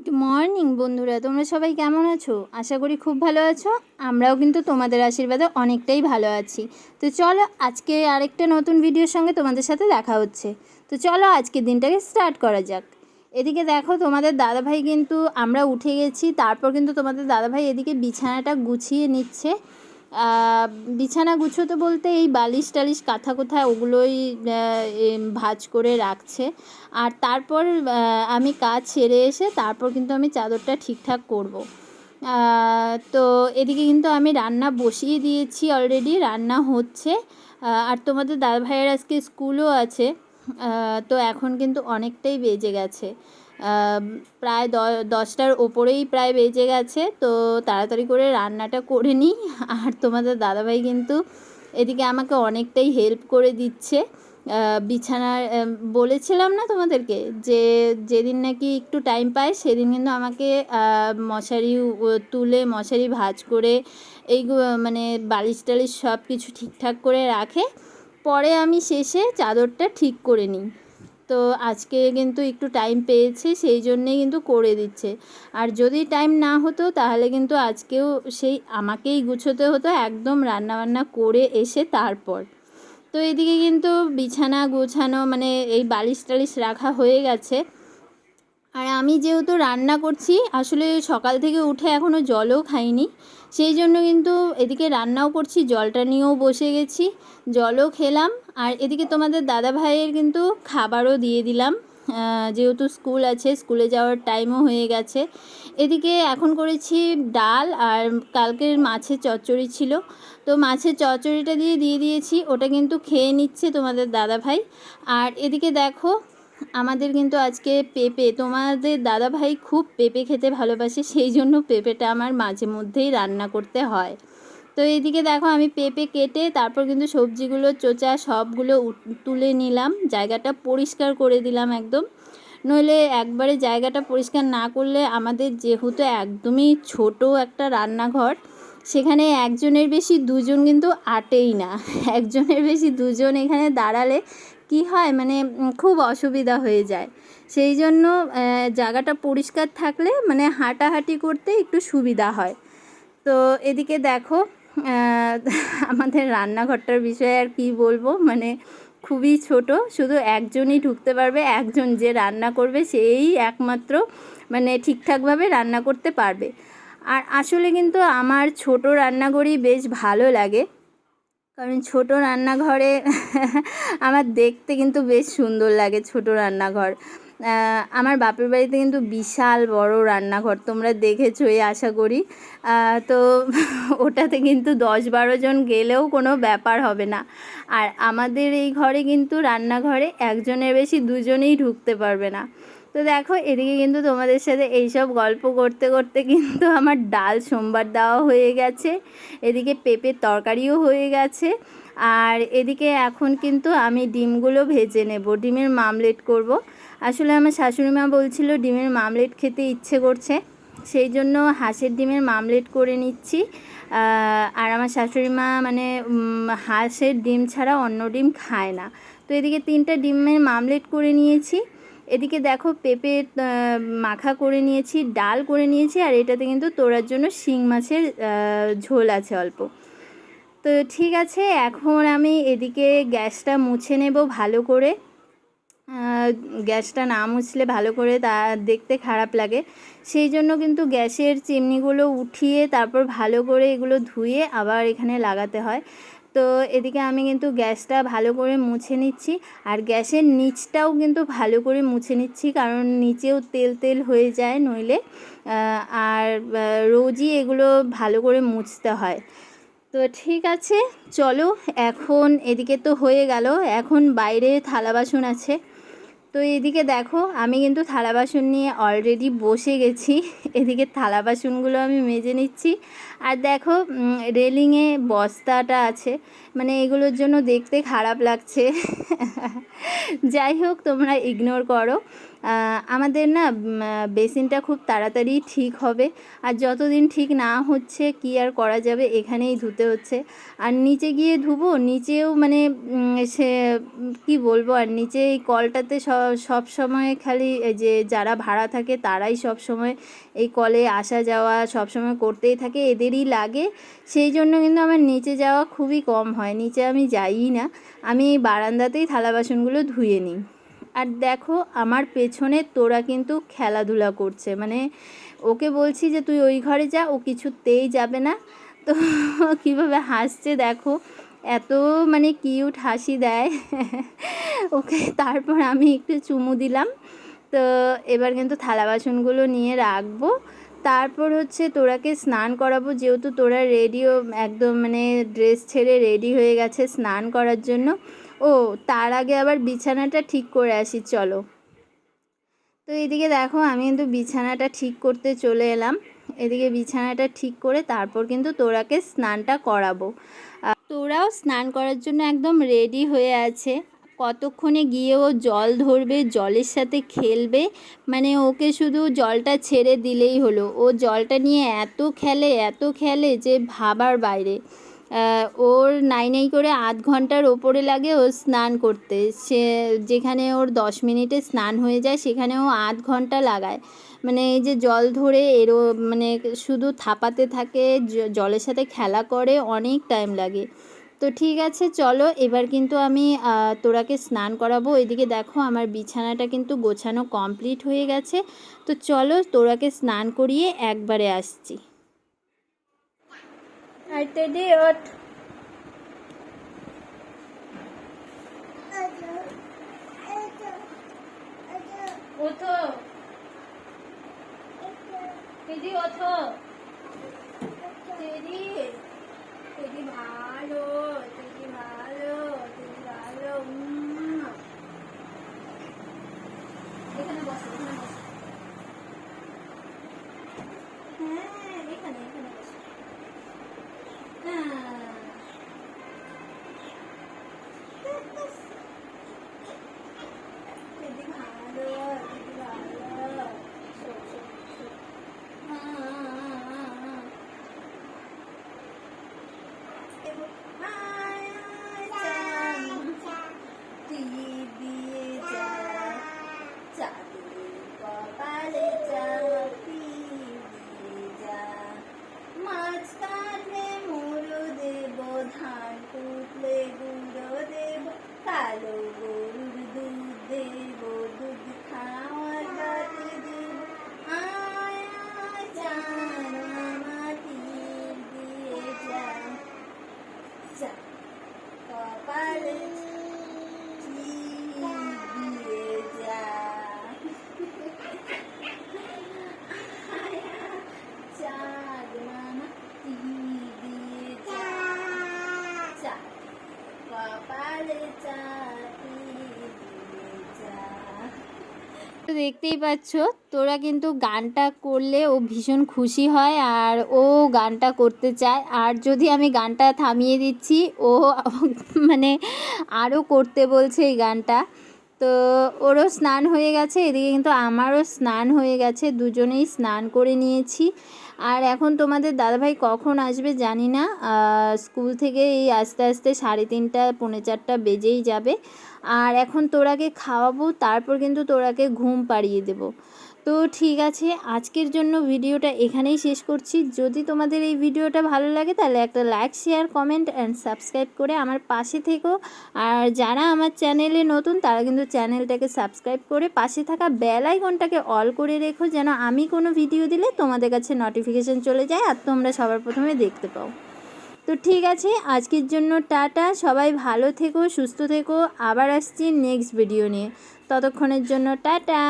Good morning বন্ধুরা, তোমরা সবাই কেমন আছো? আশা করি খুব ভালো আছো। আমরাও কিন্তু তোমাদের আশীর্বাদে অনেকটাই ভালো আছি। তো চলো আজকে আরেকটা নতুন ভিডিওর সঙ্গে তোমাদের সাথে দেখা হচ্ছে। তো চলো আজকের দিনটাকে স্টার্ট করা যাক। এদিকে দেখো তোমাদের দাদাভাই কিন্তু আমরা উঠে গেছি, তারপর কিন্তু তোমাদের দাদাভাই এদিকে বিছানাটা গুছিয়ে নিচ্ছে। বিছানা গুছোতে বলতে এই বালিশ টালিশ কাঁথা কোথায় ওগুলোই ভাঁজ করে রাখছে। আর তারপর আমি কাজ সেরে এসে তারপর কিন্তু আমি চাদরটা ঠিকঠাক করব। তো এদিকে কিন্তু আমি রান্না বসিয়ে দিয়েছি, অলরেডি রান্না হচ্ছে। আর তোমাদের দাদাভাইয়ের আজকে স্কুলও আছে। তো এখন কিন্তু অনেকটাই বেজে গেছে, প্রায় 10টার ওপরেই প্রায় বেজে গেছে। তো তাড়াতাড়ি করে রান্নাটা করে নিই। আর তোমাদের দাদাভাই কিন্তু এদিকে আমাকে অনেকটাই হেল্প করে দিচ্ছে। বিছানার বলেছিলাম না তোমাদেরকে যে যেদিন নাকি একটু টাইম পায় সেদিন কিন্তু আমাকে মশারি তুলে মশারি ভাঁজ করে এই মানে বালিশ টালিশ সব কিছু ঠিকঠাক করে রাখে, পরে আমি শেষে চাদরটা ঠিক করে নিই। তো আজকে কিন্তু একটু টাইম পেয়েছে, সেই জন্যেই কিন্তু করে দিচ্ছে। আর যদি টাইম না হতো তাহলে কিন্তু আজকেও সেই আমাকেই গুছোতে হতো একদম রান্নাবান্না করে এসে তারপর। তো এদিকে কিন্তু বিছানা গোছানো মানে এই বালিশ টালিশ রাখা হয়ে গেছে। আর আমি যেহেতু রান্না করছি, আসলে সকাল থেকে উঠে এখনও জলও খাইনি, সেই জন্য কিন্তু এদিকে রান্নাও করছি, জলটা নিয়েও বসে গেছি, জলও খেলাম। আর এদিকে তোমাদের দাদা ভাইয়ের কিন্তু খাবারও দিয়ে দিলাম, যেহেতু স্কুল আছে, স্কুলে যাওয়ার টাইমও হয়ে গেছে। এদিকে এখন করেছি ডাল, আর কালকের মাছের চচ্চড়ি ছিল, তো মাছের চচ্চড়িটা দিয়ে দিয়েছি, ওটা কিন্তু খেয়ে নিচ্ছে তোমাদের দাদা ভাই। আর এদিকে দেখো আমাদের কিন্তু আজকে পেঁপে, তোমাদের দাদাভাই খুব পেঁপে খেতে ভালোবাসে, সেই জন্য পেঁপেটা আমার মাঝে মধ্যেই রান্না করতে হয়। তো এইদিকে দেখো আমি পেঁপে কেটে তারপর কিন্তু সবজিগুলো চোচা সবগুলো তুলে নিলাম, জায়গাটা পরিষ্কার করে দিলাম একদম। নইলে একবারে জায়গাটা পরিষ্কার না করলে, আমাদের যেহেতু একদমই ছোট একটা রান্নাঘর, সেখানে একজনের বেশি দুজন কিন্তু আটেই না। একজনের বেশি দুজন এখানে দাঁড়ালে কি হয়, মানে খুব অসুবিধা হয়ে যায়। সেই জন্য জায়গাটা পরিষ্কার থাকলে মানে হাঁটাহাঁটি করতে একটু সুবিধা হয়। তো এদিকে দেখো আমাদের রান্নাঘরটার বিষয়ে আর কি বলবো, মানে খুবই ছোট, শুধু একজনই ঢুকতে পারবে, একজন যে রান্না করবে সেই একমাত্র মানে ঠিকঠাকভাবে রান্না করতে পারবে। আর আসলে কিন্তু আমার ছোট রান্নাঘরই বেশ ভালো লাগে, কারণ ছোট রান্নাঘরে আমার দেখতে কিন্তু বেশ সুন্দর লাগে ছোট রান্নাঘর। আমার বাপের বাড়িতে কিন্তু বিশাল বড় রান্নাঘর, তোমরা দেখেছোই আশা করি। তো ওটাতে কিন্তু 10-12 জন গেলেও কোনো ব্যাপার হবে না। আর আমাদের এই ঘরে কিন্তু রান্নাঘরে একজনের বেশি দুজনেই ঢুকতে পারবে না। তো দেখো এদিকে কিন্তু তোমাদের সাথে এইসব গল্প করতে করতে কিন্তু আমার ডাল সোমবার দেওয়া হয়ে গেছে, এদিকে পেঁপের তরকারিও হয়ে গেছে। আর এদিকে এখন কিন্তু আমি ডিমগুলো ভেজে নেব, ডিমের মামলেট করব। আসলে আমার শাশুড়ি মা বলছিল ডিমের মামলেট খেতে ইচ্ছে করছে, সেই জন্য হাঁসের ডিমের মামলেট করে নিচ্ছি। আর আমার শাশুড়ি মা মানে হাঁসের ডিম ছাড়া অন্য ডিম খায় না। তো এদিকে 3টা ডিমের মামলেট করে নিয়েছি। এদিকে দেখো পেঁপে মাখা করে নিয়েছি, ডাল করে নিয়েছি, আর এটাতে কিন্তু তোড়ার জন্য শিং মাছের ঝোল আছে অল্প। তো ঠিক আছে, এখন আমি এদিকে গ্যাসটা মুছে নেব ভালো করে। গ্যাসটা না মুছলে ভালো করে তা দেখতে খারাপ লাগে, সেই জন্য কিন্তু গ্যাসের চিমনিগুলো উঠিয়ে তারপর ভালো করে এগুলো ধুয়ে আবার এখানে লাগাতে হয়। তো এদিকে আমি কিন্তু গ্যাসটা ভালো করে মুছে নিচ্ছি, আর গ্যাসের নিচটাও কিন্তু ভালো করে মুছে নিচ্ছি, কারণ নিচেও তেল তেল হয়ে যায় নইলে। আর রোজই এগুলো ভালো করে মুছতে হয়। তো ঠিক আছে, চলো এখন এদিকে তো হয়ে গেল, এখন বাইরে থালা বাসন আছে। তো এদিকে দেখো আমি কিন্তু থালা বাসন নিয়ে অলরেডি বসে গেছি, এদিকে থালা বাসনগুলো আমি মেজে নিচ্ছি। আর দেখো রেলিংয়ে বস্তাটা আছে, মানে এগুলোর জন্য দেখতে খারাপ লাগছে। যাই হোক তোমরা ইগনোর করো। আমাদের না বেসিনটা খুব তাড়াতাড়ি ঠিক হবে, আর যতদিন ঠিক না হচ্ছে কি আর করা যাবে, এখানেই ধুতে হচ্ছে। আর নিচে গিয়ে ধুবো, নিচেও মানে সে কি বলবো, আর নিচে এই কলটাতে সব সময় খালি যে যারা ভাড়া থাকে তারাই সব সময় এই কলে আসা যাওয়া সব সময় করতেই থাকে, এদেরই লাগে। সেই জন্য কিন্তু আমার নিচে যাওয়া খুবই কম হয়, নিচে আমি যাইই না, আমি এই বারান্দাতেই থালা বাসনগুলো ধুয়ে নিই। আর দেখো আমার পেছনে তোরা কিন্তু খেলাধুলা করছে, মানে ওকে বলছি যে তুই ওই ঘরে যা, ও কিছুতেই যাবে না। তো কীভাবে হাসছে দেখো, এত মানে কিউট হাসি দেয় ওকে। তারপর আমি একটু চুমু দিলাম। তো এবার কিন্তু থালা বাসনগুলো নিয়ে রাখবো, তারপর হচ্ছে তোরাকে স্নান করাবো, যেহেতু তোরা রেডিও একদম মানে ড্রেস ছেড়ে রেডি হয়ে গেছে স্নান করার জন্য। ও তার আগে আবার বিছানাটা ঠিক করে আসি চলো। তো এদিকে দেখো আমি কিন্তু বিছানাটা ঠিক করতে চলে এলাম, এদিকে বিছানাটা ঠিক করে তারপর কিন্তু তোরাকে স্নানটা করাবো। তোরাও স্নান করার জন্য একদম রেডি হয়ে আছে, কতক্ষণে গিয়ে ও জল ধরবে, জলের সাথে খেলবে, মানে ওকে শুধু জলটা ছেড়ে দিলেই হলো, ও জলটা নিয়ে এত খেলে যে ভাবার বাইরে। ওর নাই করে আধ ঘন্টার ওপরে লাগে ও স্নান করতে, সে যেখানে ওর 10 মিনিটে স্নান হয়ে যায় সেখানে ও আধ ঘন্টা লাগায়। মানে এই যে জল ধরে এরও মানে শুধু থাপাতে থাকে, জলের সাথে খেলা করে, অনেক টাইম লাগে। তো ঠিক আছে চলো, এবার কিন্তু আমি তোরাকে স্নান করাবো। এদিকে দেখো আমার বিছানাটা কিন্তু গোছানো কমপ্লিট হয়ে গেছে। তো চলো তোরাকে স্নান করিয়ে একবারে আসছি। আর টেডি ওঠ, ওঠো টেডি, ওঠো টেডি, টেডি ভালো, টেডি ভালো, টেডি ভালো। এখানে বসো, এখানে বসো, হ্যাঁ এখানে এখানে বসো। হ্যাঁ টেডি ভালো, টেডি ভালো। শোক শোক শোক। ধান কুটলে গুঁড়ো দেব, কালো গরুর দুধ দেব, দুধ খাওয়ার বাটি দেব, আয় আয় চান মাটির দিয়ে যা, যা কপালে দিয়ে যা, চাঁদ মামা দিয়ে যা, যা কপালে তো দেখতেই পাচ্ছ তোরা কিন্তু গানটা করলে ও ভীষণ খুশি হয়, আর ও গানটা করতে চায়, আর যদি আমি গানটা থামিয়ে দিচ্ছি ও মানে আরও করতে বলছে এই গানটা। তো ওরও স্নান হয়ে গেছে, এদিকে কিন্তু আমারও স্নান হয়ে গেছে, দুজনেই স্নান করে নিয়েছি। আর এখন তোমাদের দাদাভাই কখন আসবে জানি না, স্কুল থেকে এই আস্তে আস্তে 3:30 পৌনে 4 বেজেই যাবে। আর এখন তোরাকে খাওয়াবো, তারপর কিন্তু তোরাকে ঘুম পাড়িয়ে দেবো। তো ঠিক আছে, আজকের জন্য ভিডিওটা এখানেই শেষ করছি। যদি তোমাদের এই ভিডিওটা ভালো লাগে তাহলে একটা like, share, comment and subscribe করে আমার পাশে থেকো। আর যারা আমার চ্যানেলে নতুন তারা কিন্তু চ্যানেলটাকে সাবস্ক্রাইব করে পাশে থাকা বেল আইকনটাকে অল করে রেখো, যেন আমি কোনো ভিডিও দিলে তোমাদের কাছে নোটিফিকেশান চলে যায় আর তোমরা সবার প্রথমে দেখতে পাও। তো ঠিক আছে, আজকের জন্য টাটা, সবাই ভালো থেকো, সুস্থ থেকো, আবার আসছি নেক্সট ভিডিও নিয়ে। ততক্ষণের জন্য টাটা।